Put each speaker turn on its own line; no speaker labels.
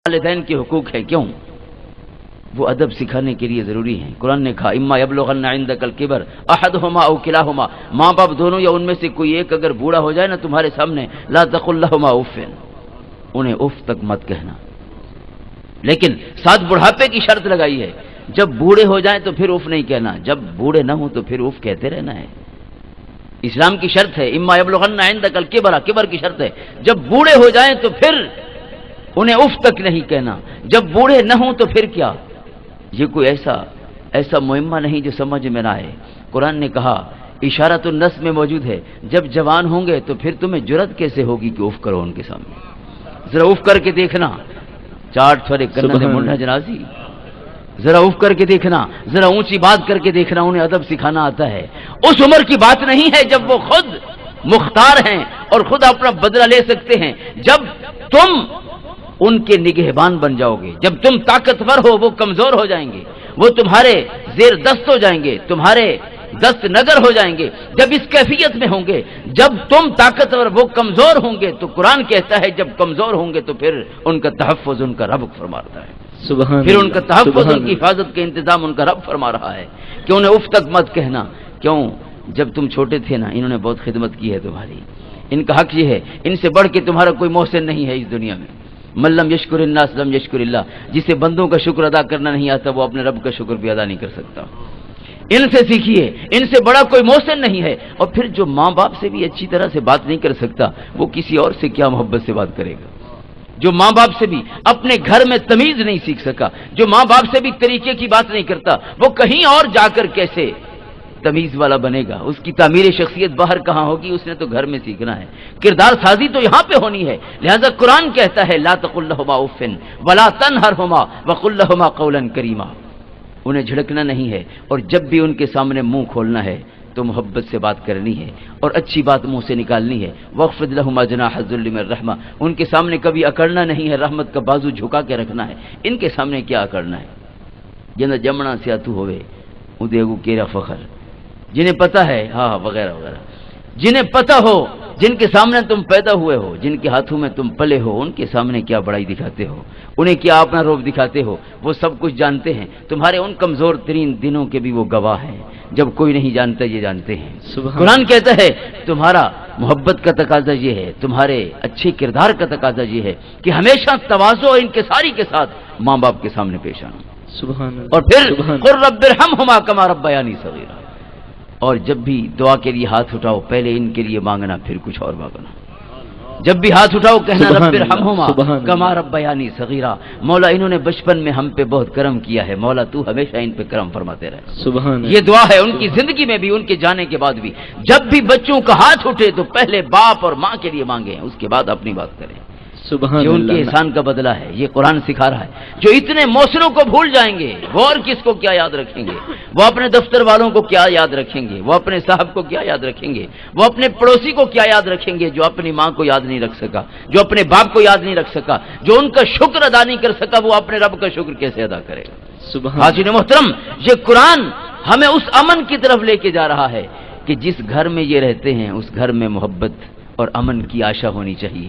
والدین کے حقوق ہیں، کیوں؟ وہ ادب سکھانے کے لیے ضروری ہیں۔ قرآن نے کہا اما یبلغن عندک الکبر احدہما او کلاہما، ماں باپ دونوں یا ان میں سے کوئی ایک اگر بوڑھا ہو جائے نا تمہارے سامنے، لا تقل لہما اف، انہیں اف تک مت کہنا، لیکن ساتھ بڑھاپے کی شرط لگائی ہے، جب بوڑھے ہو جائیں تو پھر اف نہیں کہنا، جب بوڑھے نہ ہوں تو پھر اف کہتے رہنا ہے۔ اسلام کی شرط ہے اما یبلغن عندک الکبر، کبر کی شرط ہے جب بوڑھے ہو جائیں تو پھر انہیں اف تک نہیں کہنا، جب بوڑھے نہ ہوں تو پھر کیا؟ یہ کوئی ایسا معمہ نہیں جو سمجھ میں نہ آئے۔ قرآن نے کہا اشارۃ النص میں موجود ہے، جب جوان ہوں گے تو پھر تمہیں جرأت کیسے ہوگی کہ اف کرو ان کے سامنے؟ ذرا اف کر کے دیکھنا، چاٹ تھوڑے کنہ دے منڈا جنازی، ذرا اف کر کے دیکھنا، ذرا اونچی بات کر کے دیکھنا، انہیں ادب سکھانا آتا ہے۔ اس عمر کی بات نہیں ہے جب وہ خود مختار ہیں اور خود اپنا بدلہ لے سکتے ہیں، جب تم ان کے نگہبان بن جاؤ گے، جب تم طاقتور ہو وہ کمزور ہو جائیں گے، وہ تمہارے زیر دست ہو جائیں گے، تمہارے دست نگر ہو جائیں گے، جب اس کیفیت میں ہوں گے، جب تم طاقتور وہ کمزور ہوں گے، تو قرآن کہتا ہے جب کمزور ہوں گے تو پھر ان کا تحفظ ان کا رب فرماتا ہے، پھر ان کا تحفظ ان کی حفاظت کے انتظام ان کا رب فرما رہا ہے کہ انہیں اف تک مت کہنا۔ کیوں؟ جب تم چھوٹے تھے نا انہوں نے بہت خدمت کی ہے تمہاری، ان کا حق یہ ہے، ان سے بڑھ کے تمہارا کوئی محسن نہیں ہے اس دنیا میں۔ من لم یشکر الناس لم یشکر اللہ، جسے بندوں کا شکر ادا کرنا نہیں آتا وہ اپنے رب کا شکر بھی ادا نہیں کر سکتا۔ ان سے سیکھیے، ان سے بڑا کوئی محسن نہیں ہے۔ اور پھر جو ماں باپ سے بھی اچھی طرح سے بات نہیں کر سکتا وہ کسی اور سے کیا محبت سے بات کرے گا؟ جو ماں باپ سے بھی اپنے گھر میں تمیز نہیں سیکھ سکا، جو ماں باپ سے بھی طریقے کی بات نہیں کرتا، وہ کہیں اور جا کر کیسے تمیز والا بنے گا؟ اس کی تعمیر شخصیت باہر کہاں ہوگی؟ اس نے تو گھر میں سیکھنا ہے، کردار سازی تو یہاں پہ ہونی ہے۔ لہذا قرآن کہتا ہے لا تقل لہما اف ولا تنہرہما وقل لہما قولا کریما، انہیں جھڑکنا نہیں ہے، اور جب بھی ان کے سامنے منہ کھولنا ہے تو محبت سے بات کرنی ہے اور اچھی بات منہ سے نکالنی ہے۔ واخفض لہما جناح الذل من الرحمہ، ان کے سامنے کبھی اکڑنا نہیں ہے، رحمت کا بازو جھکا کے رکھنا ہے۔ ان کے سامنے کیا اکڑنا ہے؟ جنہیں جمنا سیاتو ہوئے ادیگو کیرا فخر، جنہیں پتہ ہے ہاں وغیرہ وغیرہ، جنہیں پتہ ہو، جن کے سامنے تم پیدا ہوئے ہو، جن کے ہاتھوں میں تم پلے ہو، ان کے سامنے کیا بڑائی دکھاتے ہو، انہیں کیا اپنا روب دکھاتے ہو؟ وہ سب کچھ جانتے ہیں، تمہارے ان کمزور ترین دنوں کے بھی وہ گواہ ہیں، جب کوئی نہیں جانتا یہ جانتے ہیں۔ قرآن کہتا ہے تمہارا محبت کا تقاضا یہ ہے، تمہارے اچھے کردار کا تقاضا یہ ہے کہ ہمیشہ تواضع اور انکساری کے ساتھ ماں باپ کے سامنے پیش آنا، اور پھر قل رب ارحمہما کما ربیانی صغیرا، اور جب بھی دعا کے لیے ہاتھ اٹھاؤ پہلے ان کے لیے مانگنا پھر کچھ اور مانگنا، جب بھی ہاتھ اٹھاؤ کہنا رب ارحمہما کما ربیانی صغیرا، مولا انہوں نے بچپن میں ہم پہ بہت کرم کیا ہے، مولا تو ہمیشہ ان پہ کرم فرماتے رہے۔ یہ دعا ہے ان کی زندگی میں بھی، ان کے جانے کے بعد بھی، جب بھی بچوں کا ہاتھ اٹھے تو پہلے باپ اور ماں کے لیے مانگیں، اس کے بعد اپنی بات کریں۔ یہ ان کے احسان کا بدلہ ہے، یہ قرآن سکھا رہا ہے۔ جو اتنے محسنوں کو بھول جائیں گے وہ اور کس کو کیا یاد رکھیں گے؟ وہ اپنے دفتر والوں کو کیا یاد رکھیں گے؟ وہ اپنے صاحب کو کیا یاد رکھیں گے؟ وہ اپنے پڑوسی کو کیا یاد رکھیں گے جو اپنی ماں کو یاد نہیں رکھ سکا، جو اپنے باپ کو یاد نہیں رکھ سکا، جو ان کا شکر ادا نہیں کر سکا، وہ اپنے رب کا شکر کیسے ادا کرے گا؟ حاضرین محترم، یہ قرآن ہمیں اس امن کی طرف لے کے جا رہا ہے کہ جس گھر میں یہ رہتے ہیں اس گھر میں محبت اور امن کی آشا ہونی چاہیے۔